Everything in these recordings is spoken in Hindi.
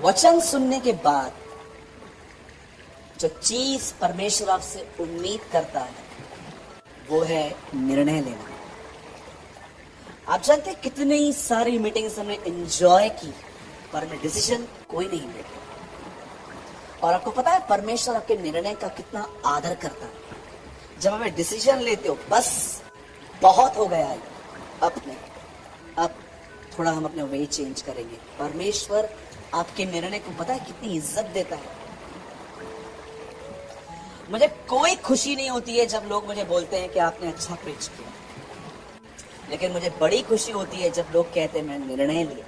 वचन सुनने के बाद जो चीज परमेश्वर आपसे उम्मीद करता है वो है निर्णय लेना। आप जानते हैं कितनी सारी मीटिंग्स हमने एंजॉय की पर हमें डिसीजन कोई नहीं मिला। और आपको पता है परमेश्वर आपके निर्णय का कितना आदर करता है। जब हमें डिसीजन लेते हो बस बहुत हो गया है, अब थोड़ा हम अपने वे चेंज करेंगे। परमेश्वर आपके निर्णय को पता है कितनी इज्जत देता है। मुझे कोई खुशी नहीं होती है जब लोग मुझे बोलते हैं कि आपने अच्छा प्रीच किया, लेकिन मुझे बड़ी खुशी होती है जब लोग कहते हैं मैं निर्णय लिया।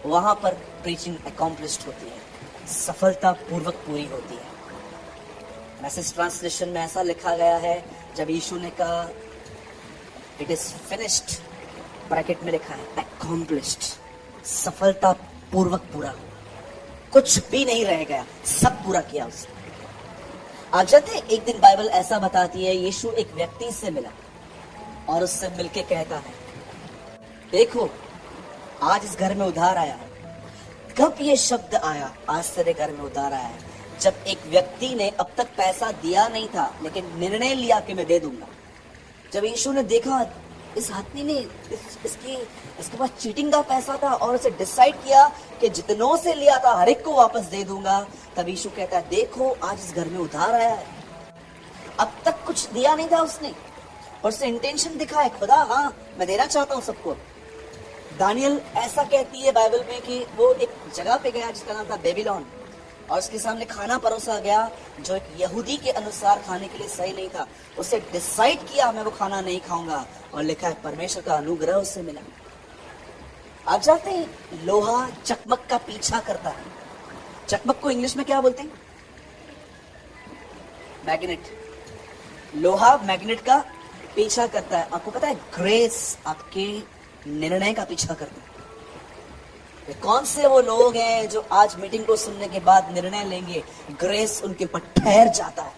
वहां पर प्रीचिंग अकॉम्प्लिश्ड होती है, सफलता पूर्वक पूरी होती है। मैसेज ट्रांसलेशन में ऐसा लिखा गया है, जब यीशु ने कहा इट इज फिनिश्ड, ब्रैकेट में लिखा है अकॉम्प्लिश्ड, सफलता पूर्वक पूरा हुआ, कुछ भी नहीं रह गया, सब पूरा किया उसने। आप जानते हैं एक दिन बाइबल ऐसा बताती है, यीशु एक व्यक्ति से मिला और उससे मिलके कहता है देखो आज इस घर में उधार आया है। कब ये शब्द आया, आज तेरे घर में उधार आया है? जब एक व्यक्ति ने अब तक पैसा दिया नहीं था लेकिन निर्णय लिया कि मैं दे दूंगा। जब यीशु ने देखा इस आदमी ने इसके पास चीटिंग का पैसा था और उसे डिसाइड किया कि जितनों से लिया था हर एक को वापस दे दूंगा, तब यीशु कहता है देखो आज इस घर में उधार आया है। अब तक कुछ दिया नहीं था उसने और उसने इंटेंशन दिखा है, खुदा हाँ मैं देना चाहता हूँ सबको। दानियल ऐसा कहती है बाइबल में कि वो एक जगह पे गया जिसका नाम था बेबीलोन, और उसके सामने खाना परोसा गया जो एक यहूदी के अनुसार खाने के लिए सही नहीं था। उसे डिसाइड किया मैं वो खाना नहीं खाऊंगा, और लिखा है परमेश्वर का अनुग्रह उससे मिला। आप जानते हैं लोहा चकमक का पीछा करता है। चकमक को इंग्लिश में क्या बोलते हैं? मैग्नेट। लोहा मैग्नेट का पीछा करता है। आपको पता है ग्रेस आपके निर्णय का पीछा करता है। कौन से वो लोग हैं जो आज मीटिंग को सुनने के बाद निर्णय लेंगे, ग्रेस उनके ऊपर ठहर जाता है।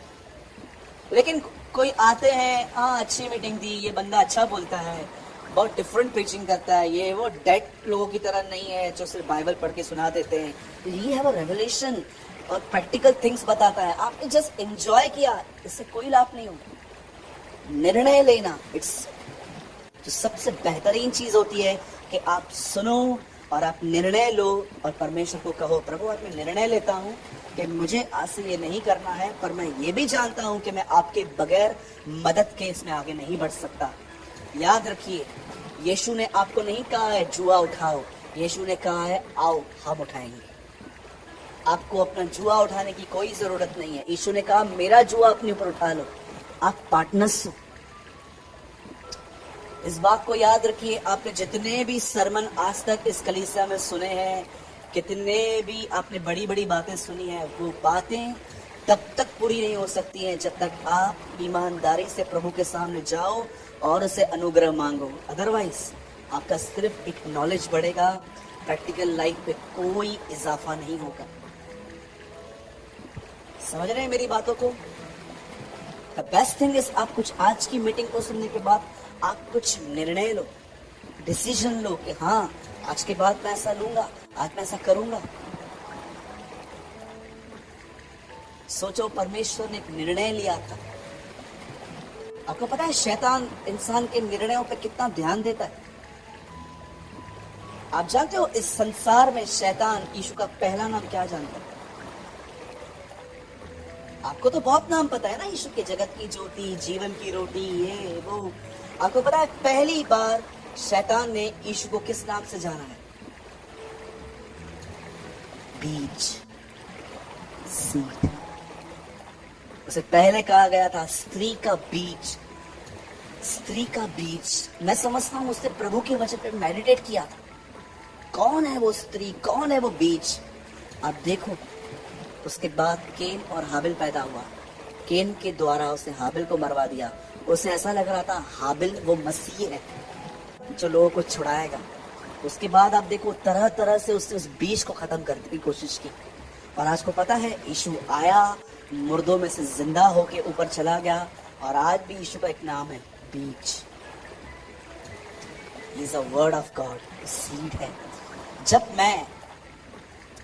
लेकिन कोई आते हैं, हाँ अच्छी मीटिंग थी, ये बंदा अच्छा बोलता है, बहुत डिफरेंट प्रीचिंग करता है, ये वो डेड लोगों की तरह नहीं है जो सिर्फ बाइबल पढ़ के सुना देते हैं। ये है वो रेवलेशन और प्रैक्टिकल थिंग्स बताता है। आपने जस्ट एंजॉय किया, इससे कोई लाभ नहीं होगा। निर्णय लेना इट्स जो सबसे बेहतरीन चीज होती है कि आप सुनो और आप निर्णय लो और परमेश्वर को कहो प्रभु आज मैं निर्णय लेता हूँ कि मुझे आज से ये नहीं करना है, पर मैं ये भी जानता हूँ कि मैं आपके बगैर मदद के इसमें आगे नहीं बढ़ सकता। याद रखिए यीशु ने आपको नहीं कहा है जुआ उठाओ, यीशु ने कहा है आओ हम उठाएंगे। आपको अपना जुआ उठाने की कोई जरूरत नहीं है। यीशु ने कहा मेरा जुआ अपने ऊपर उठा लो, आप पार्टनर्स हो। इस बात को याद रखिए, आपने जितने भी सरमन आज तक इस कलीसिया में सुने हैं, कितने भी आपने बड़ी बड़ी बातें सुनी है, वो बातें तब तक पूरी नहीं हो सकती हैं जब तक आप ईमानदारी से प्रभु के सामने जाओ और उसे अनुग्रह मांगो। अदरवाइज आपका सिर्फ एक नॉलेज बढ़ेगा, प्रैक्टिकल लाइफ पे कोई इजाफा नहीं होगा। समझ रहे हैं मेरी बातों को? द बेस्ट थिंग इज आप कुछ आज की मीटिंग को सुनने के बाद आप कुछ निर्णय लो, डिसीजन लो कि हाँ आज के बाद मैं ऐसा लूंगा, आज मैं ऐसा करूंगा। सोचो परमेश्वर ने एक निर्णय लिया था। आपको पता है शैतान इंसान के निर्णयों पे कितना ध्यान देता है। आप जानते हो इस संसार में शैतान यीशु का पहला नाम क्या जानता है? आपको तो बहुत नाम पता है ना, यीशु के जगत की ज्योति, जीवन की रोटी, ये वो। आपको पता है पहली बार शैतान ने यीशु को किस नाम से जाना है? बीज, सीड। उसे पहले कहा गया था स्त्री का बीज, स्त्री का बीज। मैं समझता हूं उसने प्रभु के वचन पे मेडिटेट किया था, कौन है वो स्त्री, कौन है वो बीज। अब देखो उसके बाद केन और हाबिल पैदा हुआ। केन के द्वारा उसने हाबिल को मरवा दिया। उसे ऐसा लग रहा था हाबिल वो मसीह है जो लोगों को छुड़ाएगा। उसके बाद आप देखो तरह तरह से उसने उस बीज को खत्म करने की कोशिश की। और आज को पता है यीशु आया, मुर्दों में से जिंदा होके ऊपर चला गया, और आज भी यीशु का एक नाम है बीज। He is a word of God, seed है। जब मैं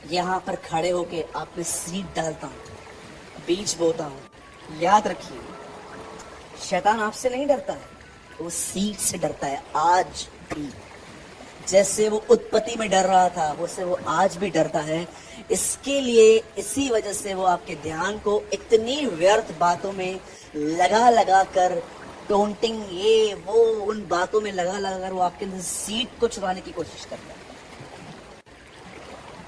यहाँ पर खड़े होके आप में सीड डालता हूँ, बीज बोता हूँ। याद रखिए, शैतान आपसे नहीं डरता है, वो सीड से डरता है आज भी। जैसे वो उत्पत्ति में डर रहा था, वैसे वो आज भी डरता है। इसके लिए, इसी वजह से वो आपके ध्यान को इतनी व्यर्थ बातों में लगा लगा कर, टोंटिंग ये वो उन बातों में लगा लगा कर वो आपके अंदर सीड को चुराने की कोशिश करता है।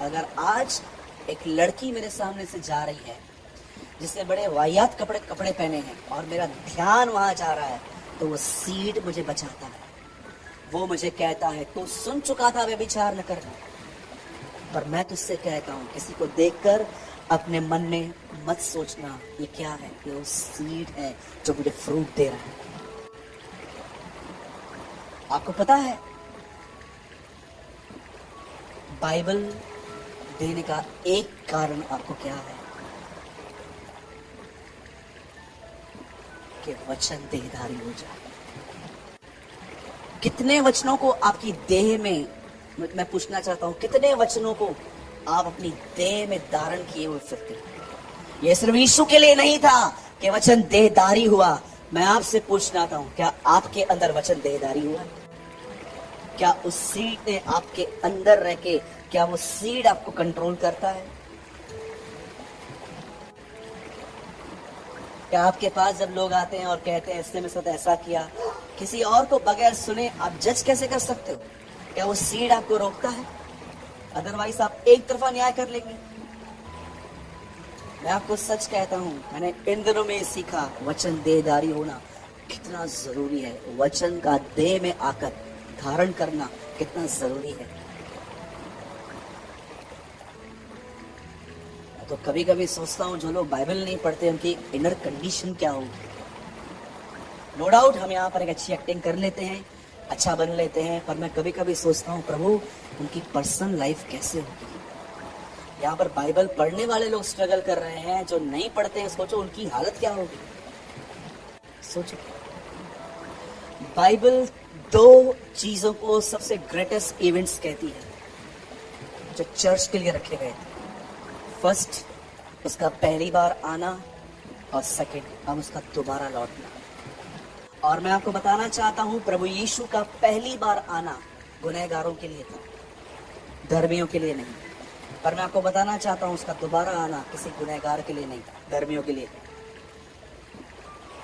अगर आज एक लड़की मेरे सामने से जा रही है जिसने बड़े वाहियात कपड़े पहने हैं और मेरा ध्यान वहां जा रहा है, तो वो सीड मुझे बचाता है। वो मुझे कहता है तू सुन चुका था व्यभिचार न करना, पर मैं तुझसे कहता हूं किसी को देखकर अपने मन में मत सोचना ये क्या है, ये वो सीड है जो मुझे फ्रूट दे रहा है। आपको पता है बाइबल देने का एक कारण आपको क्या है? कि वचन देहधारी हो जाए। कितने वचनों को आपकी देह में, मैं पूछना चाहता हूं, कितने वचनों को आप अपनी देह में धारण किए हुए फिरते? ये सिर्फ यीशु के लिए नहीं था कि वचन देहधारी हुआ। मैं आपसे पूछना चाहता हूं, क्या आपके अंदर वचन देहधारी हुआ? क्या उस सीड ने आपके अंदर रह के, क्या वो सीड आपको कंट्रोल करता है? क्या आपके पास जब लोग आते हैं और कहते हैं इसने मेरे साथ ऐसा किया, किसी और को बगैर सुने आप जज कैसे कर सकते हो? क्या वो सीड आपको रोकता है? अदरवाइज आप एक तरफा न्याय कर लेंगे। मैं आपको सच कहता हूं, मैंने इन दिनों में सीखा वचन देहधारी होना कितना जरूरी है। वचन का देह में आकर धारण करना कितना जरूरी है। तो कभी कभी सोचता हूँ जो लोग बाइबल नहीं पढ़ते उनकी इनर कंडीशन क्या होगी। नो डाउट हम यहाँ पर एक अच्छी एक्टिंग कर लेते हैं, अच्छा बन लेते हैं, पर मैं कभी कभी सोचता हूँ प्रभु उनकी पर्सनल लाइफ कैसे होगी। यहाँ पर बाइबल पढ़ने वाले लोग स्ट्रगल कर रहे हैं, जो नहीं पढ़ते हैं सोचो उनकी हालत क्या होगी। सोचो, बाइबल दो चीजों को सबसे ग्रेटेस्ट इवेंट्स कहती है जो चर्च के लिए रखे गए थे। फर्स्ट, उसका पहली बार आना, और सेकंड, अब उसका दोबारा लौटना। और मैं आपको बताना चाहता हूं प्रभु यीशु का पहली बार आना गुनहगारों के लिए था, धर्मियों के लिए नहीं। पर मैं आपको बताना चाहता हूं उसका दोबारा आना किसी गुनहगार के लिए नहीं, धर्मियों के लिए नहीं।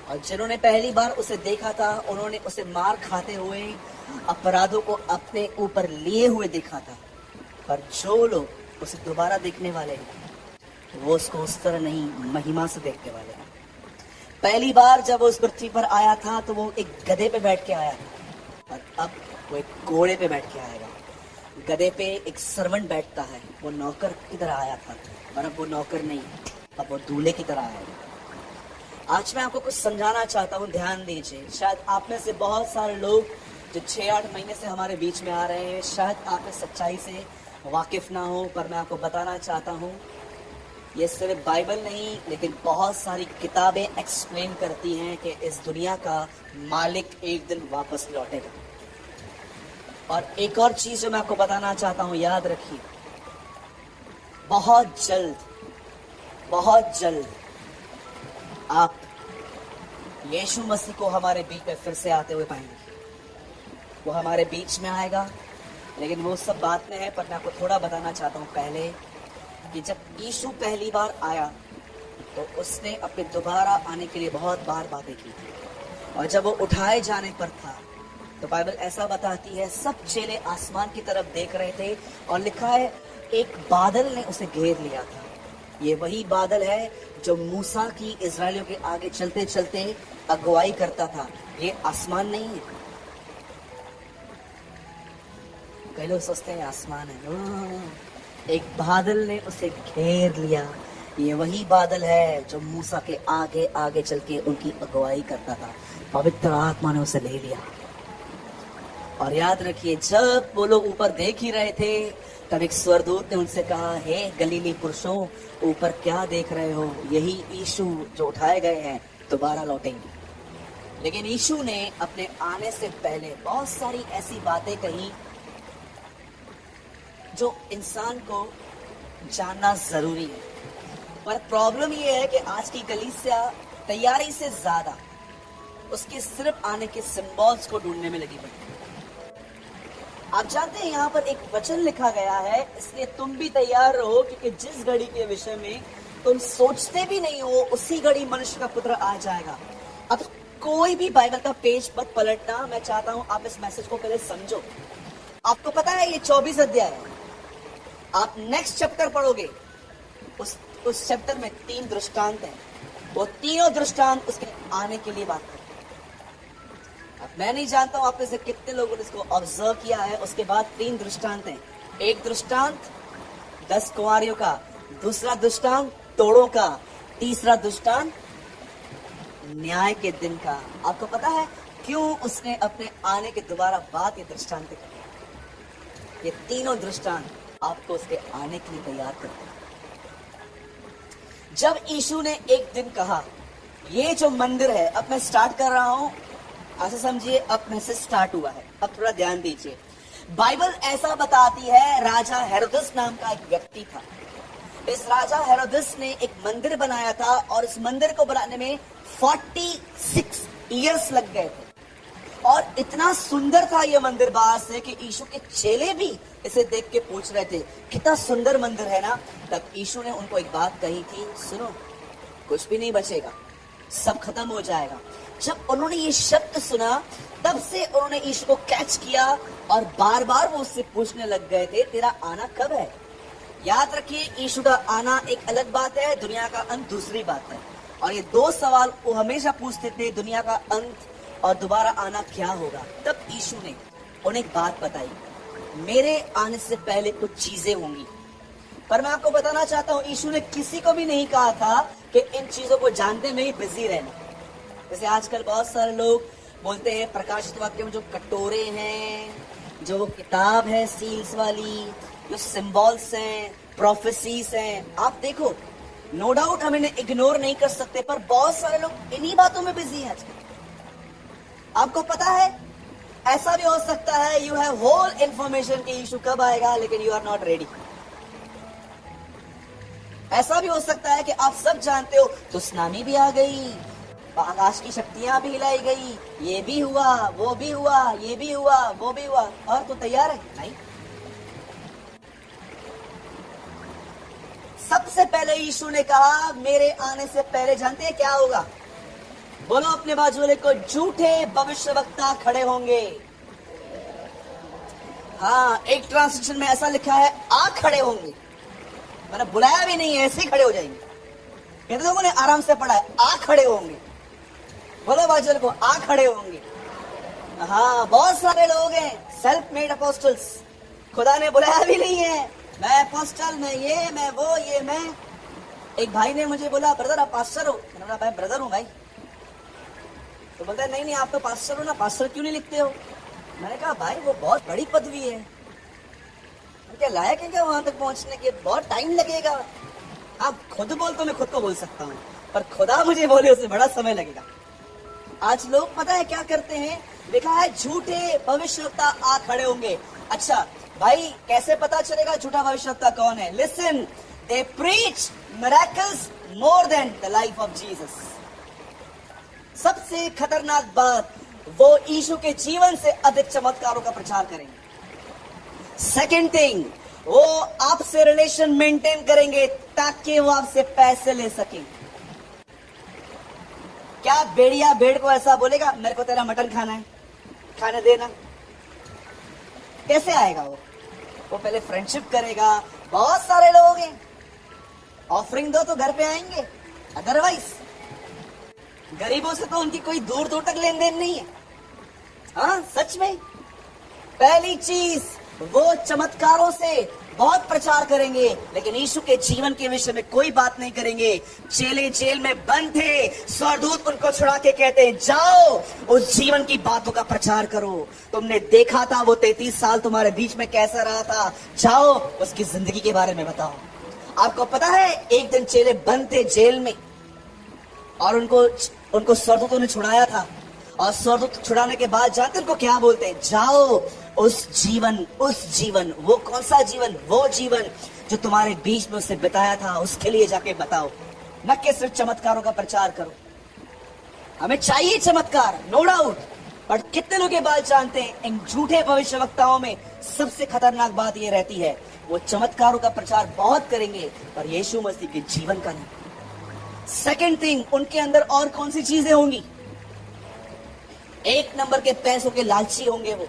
और जिन्होंने पहली बार उसे देखा था उन्होंने उसे मार खाते हुए, अपराधों को अपने ऊपर लिए हुए देखा था। पर जो लोग उसे दोबारा देखने वाले हैं वो उसको उस तरह नहीं, महिमा से देखने वाले हैं। पहली बार जब वो उस पृथ्वी पर आया था तो वो एक गधे पे बैठ के आया था, और अब वो एक घोड़े पे बैठ के आएगा। गधे पे एक सर्वेंट बैठता है, वो नौकर की तरह आया था, और अब वो नौकर नहीं, अब वो दूल्हे की तरह आएगा। आज मैं आपको कुछ समझाना चाहता हूँ, ध्यान दीजिए। शायद आप में से बहुत सारे लोग जो 6-8 महीने से हमारे बीच में आ रहे हैं, शायद आप इस सच्चाई से वाकिफ ना हो, पर मैं आपको बताना चाहता हूँ ये सिर्फ बाइबल नहीं लेकिन बहुत सारी किताबें एक्सप्लेन करती हैं कि इस दुनिया का मालिक एक दिन वापस लौटेगा। और एक और चीज जो मैं आपको बताना चाहता हूं, याद रखिए, बहुत जल्द आप यीशु मसीह को हमारे बीच में फिर से आते हुए पाएंगे। वो हमारे बीच में आएगा, लेकिन वो सब बात में है। पर मैं आपको थोड़ा बताना चाहता हूं पहले कि जब यीशु पहली बार आया तो उसने अपने दोबारा आने के लिए बहुत बार बातें की थी। और जब वो उठाए जाने पर था तो बाइबल ऐसा बताती है सब चेले आसमान की तरफ देख रहे थे, और लिखा है एक बादल ने उसे घेर लिया था। ये वही बादल है जो मूसा की इजराइलियों के आगे चलते चलते अगुवाई करता था। ये आसमान नहीं है। कई लोग सोचते हैं आसमान है, एक बादल ने उसे घेर लिया। ये वही बादल है जो मूसा के आगे आगे चल के उनकी अगुवाई करता था। पवित्र आत्मा ने उसे ले लिया। और याद रखिए, जब वो लोग ऊपर देख ही रहे थे तब एक स्वर्गदूत ने उनसे कहा, हे गलीली पुरुषों, ऊपर क्या देख रहे हो? यही यीशु जो उठाए गए हैं दोबारा लौटेंगे। लेकिन यीशु ने अपने आने से पहले बहुत सारी ऐसी बातें कही जो इंसान को जानना जरूरी है। पर प्रॉब्लम ये है कि आज की कलीसिया तैयारी से ज्यादा उसके सिर्फ आने के सिंबल्स को ढूंढने में लगी पड़ी। आप जानते हैं यहाँ पर एक वचन लिखा गया है, इसलिए तुम भी तैयार रहो, क्योंकि जिस घड़ी के विषय में तुम सोचते भी नहीं हो उसी घड़ी मनुष्य का पुत्र आ जाएगा। अब कोई भी बाइबल का पेज मत पलटना, मैं चाहता हूं आप इस मैसेज को पहले समझो। आपको पता है ये 24 अध्याय है, आप नेक्स्ट चैप्टर पढ़ोगे, उस चैप्टर में 3 दृष्टांत हैं, वो तीनों दृष्टांत उसके आने के लिए बात करते हैं। अब मैं नहीं जानता हूं आप में से कितने लोगों ने इसको ऑब्जर्व किया है। उसके बाद 3 दृष्टांत हैं, एक दृष्टांत 10 कुंवारियों का, दूसरा दृष्टांत तोड़ों का, तीसरा दृष्टांत न्याय के दिन का। आपको पता है क्यों उसने अपने आने के दोबारा बाद ये दृष्टांत किए? ये तीनों दृष्टांत आपको उसके आने के लिए तैयार करते हैं। जब यीशु ने एक दिन कहा ये जो मंदिर है, अब मैं स्टार्ट कर रहा हूं, ऐसा समझिए अब मैसेज स्टार्ट हुआ है, अब थोड़ा ध्यान दीजिए। बाइबल ऐसा बताती है राजा हेरोदस नाम का एक व्यक्ति था। इस राजा हेरोदस ने एक मंदिर बनाया था और इस मंदिर को बनाने में 46 इयर्स लग गए थे। और इतना सुंदर था यह मंदिर बाहर से कि यीशु के चेले भी इसे देख के पूछ रहे थे कितना सुंदर मंदिर है ना। तब यीशु ने उनको एक बात कही थी, सुनो कुछ भी नहीं बचेगा, सब खत्म हो जाएगा। जब उन्होंने ये शब्द सुना तब से उन्होंने यीशु को कैच किया और बार बार वो उससे पूछने लग गए थे तेरा आना कब है। याद रखिए यीशु का आना एक अलग बात है, दुनिया का अंत दूसरी बात है। और ये 2 सवाल वो हमेशा पूछते थे, दुनिया का अंत और दोबारा आना क्या होगा। तब यीशु ने उन्हें एक बात बताई, मेरे आने से पहले कुछ चीजें होंगी। पर मैं आपको बताना चाहता हूं यीशु ने किसी को भी नहीं कहा था कि इन चीजों को जानने में ही बिजी रहना। जैसे आजकल बहुत सारे लोग बोलते हैं प्रकाशित वाक्य में जो कटोरे हैं, जो किताब है सील्स वाली, जो सिंबल्स हैं, प्रोफेसीज हैं, आप देखो नो डाउट हम इन्हें इग्नोर नहीं कर सकते, पर बहुत सारे लोग इन्हीं बातों में बिजी हैं आजकल। आपको पता है ऐसा भी हो सकता है यू हैव होल इंफॉर्मेशन कि यीशु कब आएगा लेकिन यू आर नॉट रेडी। ऐसा भी हो सकता है कि आप सब जानते हो तो सुनामी भी आ गई, आकाश की शक्तियां भी हिलाई गई, ये भी हुआ, वो भी हुआ, ये भी हुआ, वो भी हुआ, और तो तैयार है नहीं। सबसे पहले यीशु ने कहा मेरे आने से पहले जानते हैं क्या होगा? बोलो अपने बाजू वाले को, झूठे भविष्यवक्ता खड़े होंगे। हाँ, एक ट्रांसलेशन में ऐसा लिखा है आ खड़े होंगे, मैंने बुलाया भी नहीं है, ऐसे ही खड़े हो जाएंगे। कहते लोगों ने आराम से पढ़ा है आ खड़े होंगे। बोलो बाजू वाले को आ खड़े होंगे। हाँ, बहुत सारे लोग हैं सेल्फ मेड अपोस्टल्स, खुदा ने बुलाया भी नहीं है, मैं अपोस्टल, मैं ये, मैं वो, ये मैं। एक भाई ने मुझे बोला ब्रदर आप पास्टर हो? मैंने बोला भाई ब्रदर हूं भाई। तो बोलता है नहीं नहीं आप तो पास्टर हो ना, पास्टर क्यों नहीं लिखते हो? मैंने कहा भाई वो बहुत बड़ी पदवी है, क्या लायक है क्या वहां तक पहुंचने के, बहुत टाइम लगेगा। आप खुद बोल तो मैं खुद को बोल सकता हूँ, पर खुदा मुझे बोले उसे बड़ा समय लगेगा। आज लोग पता है क्या करते हैं, लिखा है झूठे भविष्यवक्ता आ खड़े होंगे। अच्छा भाई कैसे पता चलेगा झूठा भविष्यवक्ता कौन है? Listen, they preach miracles more than the life of Jesus. सबसे खतरनाक बात, वो यीशु के जीवन से अधिक चमत्कारों का प्रचार करेंगे। सेकेंड थिंग, वो आपसे रिलेशन मेंटेन करेंगे ताकि वो आपसे पैसे ले सके। क्या भेड़िया भेड़ को ऐसा बोलेगा मेरे को तेरा मटन खाना है, खाने देना? कैसे आएगा वो पहले फ्रेंडशिप करेगा। बहुत सारे लोग हैं ऑफरिंग दो तो घर पे आएंगे, अदरवाइज गरीबों से तो उनकी कोई दूर दूर तक लेन देन नहीं है। हाँ सच में। पहली चीज, वो चमत्कारों से बहुत प्रचार करेंगे लेकिन यीशु के जीवन के विषय में कोई बात नहीं करेंगे। चेले जेल में बंद थे, स्वर्गदूत उनको छुड़ा के कहते हैं जाओ उस जीवन की बातों का प्रचार करो, तुमने देखा था वो 33 साल तुम्हारे बीच में कैसा रहा था, जाओ उसकी जिंदगी के बारे में बताओ। आपको पता है एक दिन चेले बंद थे जेल में और उनको स्वर्गदूतों ने छुड़ाया था और स्वर्गदूत छुड़ाने के बाद जानते उनको क्या बोलते हैं? जाओ उस जीवन, वो कौन सा जीवन? वो जीवन जो तुम्हारे बीच में उसने बताया था, उसके लिए जाके बताओ, न कि सिर्फ चमत्कारों का प्रचार करो। हमें चाहिए चमत्कार, नो डाउट, पर कितने लोग ये बात जानते हैं? इन झूठे भविष्यवक्ताओं में सबसे खतरनाक बात ये रहती है, वो चमत्कारों का प्रचार बहुत करेंगे पर यीशु मसीह के जीवन का नहीं। सेकंड थिंग, उनके अंदर और कौन सी चीजें होंगी? एक नंबर के पैसों के लालची होंगे वो।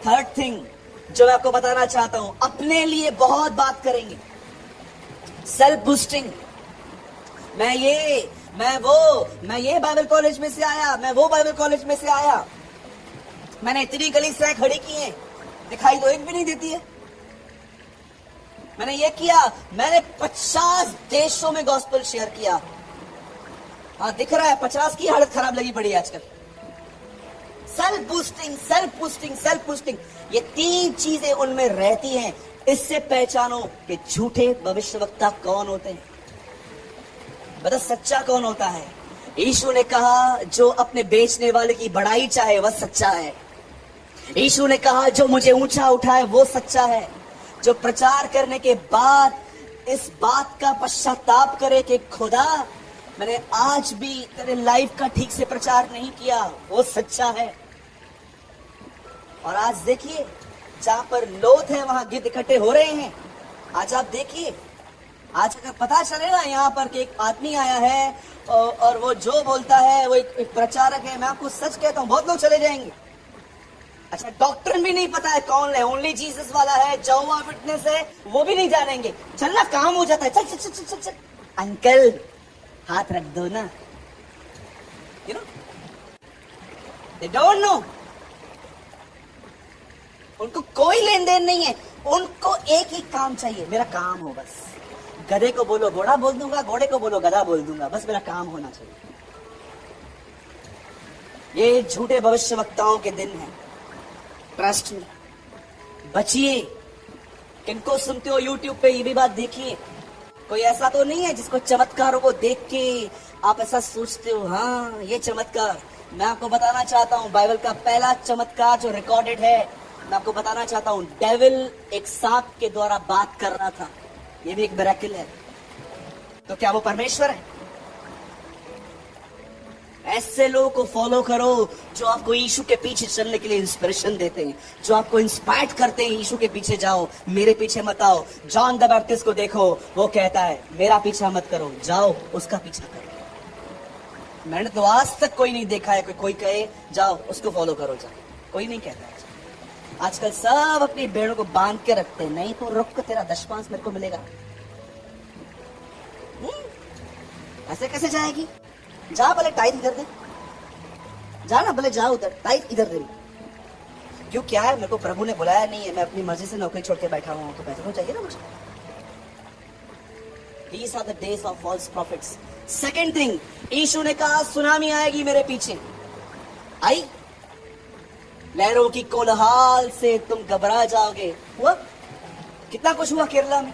थर्ड थिंग जो मैं आपको बताना चाहता हूं, अपने लिए बहुत बात करेंगे, सेल्फ बूस्टिंग। मैं ये बाइबल कॉलेज में से आया, मैं वो बाइबल कॉलेज में से आया, मैंने इतनी गली से खड़ी की है, दिखाई तो एक भी नहीं देती है। मैंने ये किया, मैंने 50 देशों में गॉस्पेल शेयर किया। हाँ दिख रहा है, 50 की हालत खराब लगी पड़ी है आजकल। Self boosting, self boosting, self boosting, ये तीन चीजें उनमें रहती हैं। इससे पहचानो कि झूठे भविष्यवक्ता कौन होते हैं, बता सच्चा कौन होता है। यीशु ने कहा जो अपने बेचने वाले की बड़ाई चाहे वह सच्चा है। यीशु ने कहा जो मुझे ऊंचा उठाए वो सच्चा है। जो प्रचार करने के बाद इस बात का पश्चाताप करे कि खुदा मैंने आज भी तेरे लाइफ का ठीक से प्रचार नहीं किया, वो सच्चा है। और आज देखिए जहां पर लोथ है वहां गिद्ध इकट्ठे हो रहे हैं। आज आप देखिए, आज अगर पता चलेगा यहाँ पर कि एक आदमी आया है और वो जो बोलता है वो एक प्रचारक है, मैं आपको सच कहता हूँ बहुत लोग चले जाएंगे। अच्छा डॉक्टर भी नहीं पता है कौन है, ओनली जीसस वाला है, जहोवा विटनेस है, वो भी नहीं जानेंगे। चलना काम हो जाता है, चल चल चल चल चल, चल। अंकल हाथ रख दो ना, you know they don't know. उनको कोई लेन देन नहीं है, उनको एक ही काम चाहिए, मेरा काम हो बस। गधे को बोलो घोड़ा बोल दूंगा, घोड़े को बोलो गधा बोल दूंगा, बस मेरा काम होना चाहिए। ये झूठे भविष्यवक्ताओं के दिन है, ट्रस्ट में बचिए। किनको सुनते हो यूट्यूब पे, ये भी बात देखिए। कोई ऐसा तो नहीं है जिसको चमत्कारों को देख के आप ऐसा सोचते हो हाँ ये चमत्कार। मैं आपको बताना चाहता हूं बाइबल का पहला चमत्कार जो रिकॉर्डेड है, मैं आपको बताना चाहता हूं, डेविल एक सांप के द्वारा बात कर रहा था। ये भी एक मिरेकल है। तो क्या वो परमेश्वर है? ऐसे लोगों को फॉलो करो जो आपको यीशु के पीछे चलने के लिए इंस्पिरेशन देते हैं, जो आपको इंस्पायर करते हैं यीशु के पीछे जाओ, मेरे पीछे मत आओ। जॉन द बैप्टिस्ट को देखो, वो कहता है मेरा पीछा मत करो, जाओ उसका पीछा करो। मैंने तो आज तक कोई नहीं देखा है कोई कहे जाओ उसको फॉलो करो, जाओ, कोई नहीं कहता है। आजकल सब अपनी भेड़ों को बांध के रखते हैं, नहीं तो रुक तेरा 10-5 मेरे को मिलेगा। ऐसे कैसे जाएगी? जा भले टाइट इधर दे, जा ना भले जा उधर, टाइट इधर दे। क्यों क्या है, मेरे को प्रभु ने बुलाया नहीं है, मैं अपनी मर्जी से नौकरी छोड़ के बैठा हुआ हूं, तो पैसे तो चाहिए ना मुझे। These are the days of false prophets. Second thing, यीशु ने कहा सुनामी आएगी मेरे पीछे। आई, लहरों की कोलाहल से तुम घबरा जाओगे। हुआ कितना कुछ हुआ केरला में,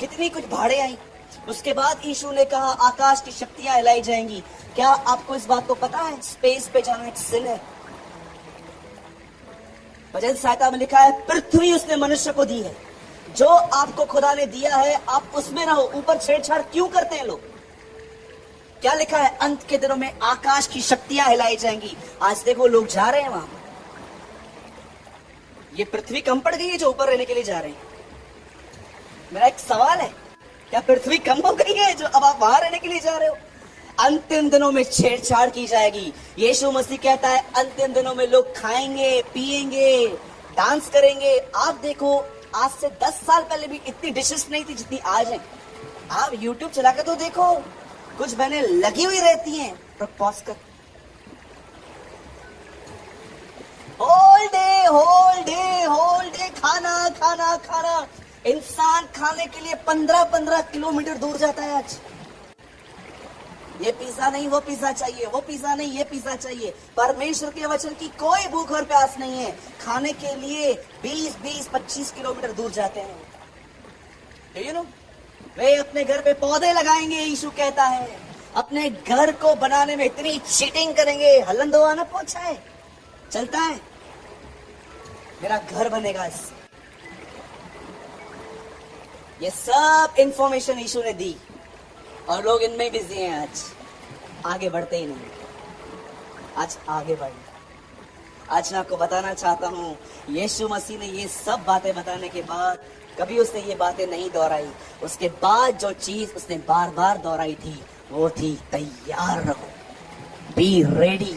कितनी कुछ बाढ़ें आई। उसके बाद यीशु ने कहा आकाश की शक्तियां हिलाई जाएंगी। क्या आपको इस बात को पता है स्पेस पे जाना एक सिन है? भजन सहायता में लिखा है पृथ्वी उसने मनुष्य को दी है, जो आपको खुदा ने दिया है आप उसमें रहो, ऊपर छेड़छाड़ क्यों करते हैं लोग? क्या लिखा है? अंत के दिनों में आकाश की शक्तियां हिलाई जाएंगी। आज देखो लोग जा रहे हैं वहां पर। ये पृथ्वी कम पड़ गई है जो ऊपर रहने के लिए जा रहे हैं? मेरा एक सवाल है, क्या पृथ्वी कम हो गई है जो अब आप वहां रहने के लिए जा रहे हो? अंतिम दिनों में छेड़छाड़ की जाएगी। यीशु मसीह कहता है अंतिम दिनों में लोग खाएंगे, पिएंगे, डांस करेंगे। आप देखो आज से 10 साल पहले भी इतनी डिशेस नहीं थी जितनी आज है। आप YouTube चलाकर तो देखो, कुछ बहनें लगी हुई रहती हैं। पॉज कर, होल डे खाना खाना खाना। इंसान खाने के लिए 15-15 किलोमीटर दूर जाता है आज। ये पिज्जा नहीं वो पिज्जा चाहिए, वो पिज्जा नहीं ये पिज्जा चाहिए। परमेश्वर के वचन की कोई भूख और प्यास नहीं है, खाने के लिए 20-25 किलोमीटर दूर जाते हैं। यू नो वे अपने घर पे पौधे लगाएंगे, यीशु कहता है अपने घर को बनाने में इतनी चीटिंग करेंगे, हलन दो आना पहुंचा है, चलता है, मेरा घर बनेगा इससे। ये सब इंफॉर्मेशन यीशु ने दी और लोग इनमें बिजी हैं। आज आगे बढ़ते ही नहीं, आज आगे बढ़ना। आज मैं आपको बताना चाहता हूं, यीशु मसीह ने ये सब बातें बताने के बाद कभी उसने ये बातें नहीं दोहराई। उसके बाद जो चीज उसने बार बार दोहराई थी वो थी तैयार रहो, बी रेडी।